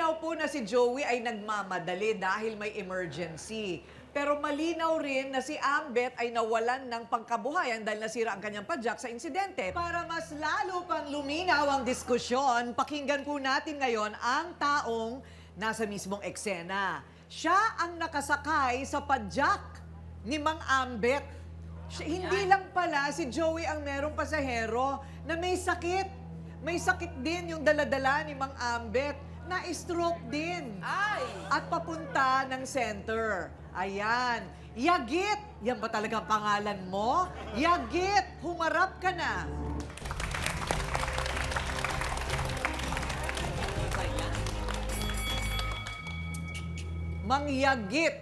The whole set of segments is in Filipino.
Malinaw po na si Joey ay nagmamadali dahil may emergency. Pero malinaw rin na si Ambet ay nawalan ng pangkabuhayan dahil nasira ang kanyang padyak sa insidente. Para mas lalo pang luminaw ang diskusyon, pakinggan po natin ngayon ang taong nasa mismong eksena. Siya ang nakasakay sa padyak ni Mang Ambet. Hindi lang pala si Joey ang merong pasahero na may sakit. May sakit din yung daladala ni Mang Ambet. Na-stroke din. Ay! At papunta ng center. Ayan. Yagit! Yan ba talagang pangalan mo? Yagit! Humarap ka na. Mang Yagit.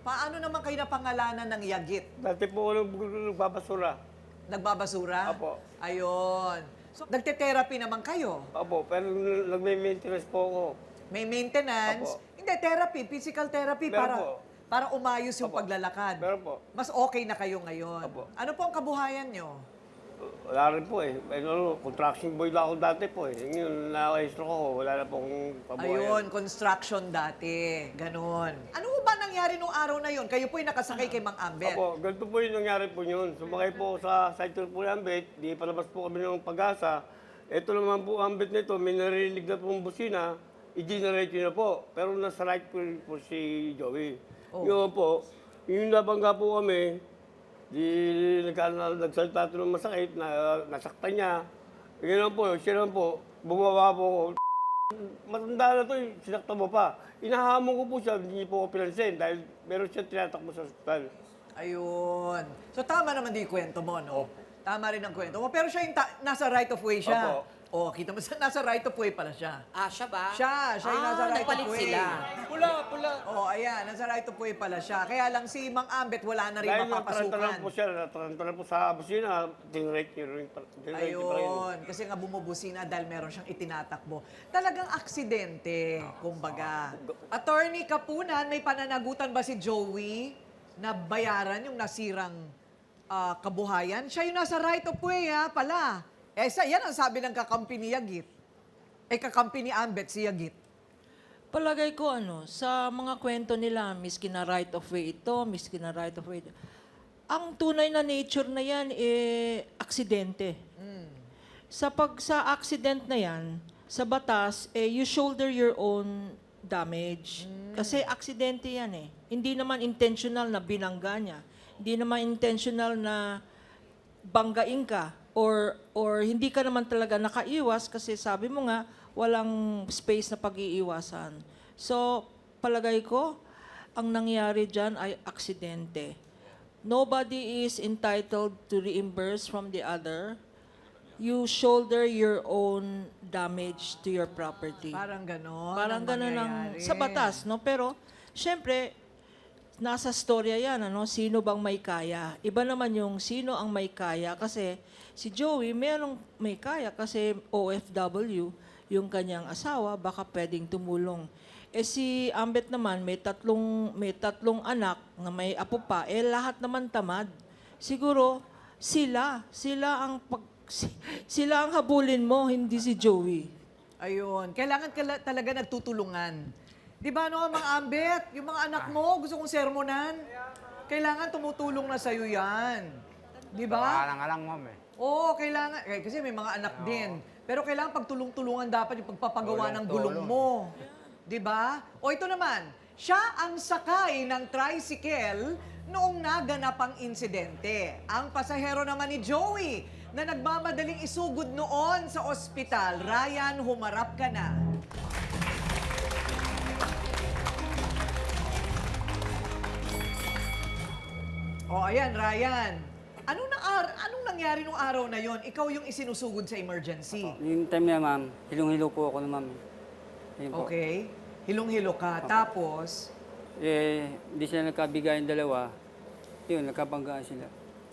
Paano naman kayo napangalanan ng Yagit? Dati po ako nagbabasura. Nagbabasura? Apo. Ayun. So, nagte-therapy naman kayo? Opo, pero nagme-maintenance po ako. May maintenance? Apo. Hindi, therapy, physical therapy Meron para po. para umayos yung Apo. paglalakad. Meron po. Mas okay na kayo ngayon. Apo. Ano po ang kabuhayan nyo? Wala rin po eh. Contraction boy lang ako dati po eh. Ngayon, na-stroke ako. Wala na pong pabuhayan. Ayun, construction dati. Ganon. Ano ho ba nangyari nung araw na yun? Kayo po yung nakasakay kay Mang Ambet. Opo, ganito po yung nangyari po yun. Sumakay po sa side tour po ng Ambet, di palabas po kami ng Pag-asa. Ito naman po ang Ambet nito, may narinig na pong busina, i-generate na po. Pero nasa right po si Joey. Oh. Yun po, yung nabangga po kami, di nagsalita ito ng masakit, nasaktan niya. Ganyan po, siya naman po, bumaba po ako. Matanda na to, sinaktan mo pa. Inahamon ko po siya, hindi po ako pinansin dahil meron siya tinatakbo sa ospital. Ayun. So tama naman din yung kwento mo, no? Tama rin ang kwento mo. Pero siya yung nasa right of way siya. Opo. Oh, kita mo, nasa right of way pala siya. Ah, siya ba? Siya yung nasa right of nagpalit way. sila. Pula. Oh, ayan, nasa right of way pala siya. Kaya lang si Mang Ambet wala na rin Dahil nataranta lang mapapasukan. po siya, nataranta lang po sa busina, dinrate niyo rin. Ayun, kasi nga bumubusina dahil meron siyang itinatakbo. Talagang aksidente, kumbaga. Attorney Kapunan, may pananagutan ba si Joey na bayaran yung nasirang kabuhayan? Siya yung nasa right of way, pala. Yan ang sabi ng kakampi ni Yagit. Kakampi ni Ambet, si Yagit. Palagay ko sa mga kwento nila, miski na right of way ito, miski na right of way ito. Ang tunay na nature na yan, aksidente. Sa accident na yan, sa batas, you shoulder your own damage. Kasi aksidente yan Hindi naman intentional na binangga niya. Hindi naman intentional na banggain ka. Or hindi ka naman talaga nakaiwas kasi sabi mo nga, walang space na pag-iiwasan. So, palagay ko, ang nangyari dyan ay aksidente. Nobody is entitled to reimburse from the other. You shoulder your own damage to your property. Parang gano'n. Parang ang gano'n mangyayari. sa batas, no? Pero, syempre, nasa storya yan, sino bang may kaya? Iba naman yung sino ang may kaya kasi si Joey merong may kaya kasi OFW, yung kanyang asawa, baka pwedeng tumulong. Si Ambet naman, may tatlong anak na may apo pa, lahat naman tamad. Siguro, sila ang habulin mo, hindi si Joey. Ayun. Kailangan talaga nagtutulungan. Di ba, mga Ambet? Yung mga anak mo, gusto kong sermonan. Kailangan tumutulong na sa'yo yan. Di ba? Alang-alang, ma'am Oo, kailangan. Kasi may mga anak din. Pero kailangan pagtulong-tulungan dapat yung pagpapagawa ng gulong mo. Di ba? O ito naman, siya ang sakay ng tricycle noong naganap ang insidente. Ang pasahero naman ni Joey na nagmamadaling isugod noon sa ospital. Ryan, humarap ka na. O ayan, Ryan. Anong nangyari nung araw na yon? Ikaw yung isinusugod sa emergency. Yung time na ma'am, hilong-hilo po ako na ma'am. Yun po. Okay. Hilong-hilo ka. Tapos, Hindi sila nagkabigayan dalawa. Yun, nagkabanggaan sila.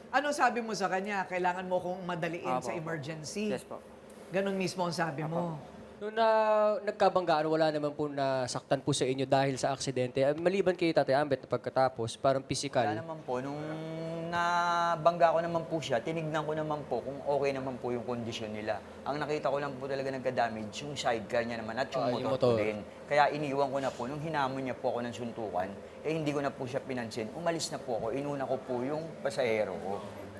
ano sabi mo sa kanya? Kailangan mo kong madaliin Apo, sa apo. emergency. Yes po. Ganon mismo ang sabi mo. Nung nagkabanggaan, wala naman po nasaktan po sa inyo dahil sa aksidente. Maliban kay Tatay Ambet na pagkatapos, parang Wala physical. naman po, nung nabangga ko naman po siya, tinignan ko naman po kung okay naman po yung kondisyon nila. Ang nakita ko lang po talaga nagka-damage, yung sidecar niya naman at yung yung motor ko motor. din. Kaya iniwan ko na po, nung hinamon niya po ako ng suntukan, hindi ko na po siya pinansin. Umalis na po ako, inuna ko po yung pasahero ko.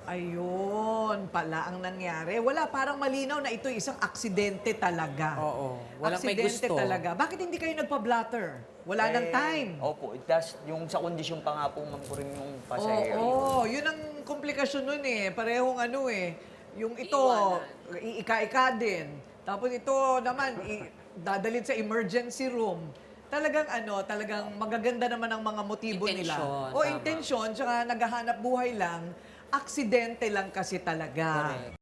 Ayun pala ang nangyari. Wala, parang malinaw na ito isang aksidente talaga. Oo, walang may aksidente gusto. talaga. Bakit hindi kayo nagpa-blatter? Wala nang time. Opo, tas yung sa kondisyon pa nga po ma'am ko rin yung pasahero. Oo, yun ang komplikasyon nun eh. Parehong ano eh. Yung ito, iika-ika din. Tapos ito naman, dadalhin sa emergency room. Talagang talagang magaganda naman ang mga motibo nila. Intensyon, O tama. intensyon, tsaka naghahanap buhay lang. Aksidente lang kasi talaga. Correct.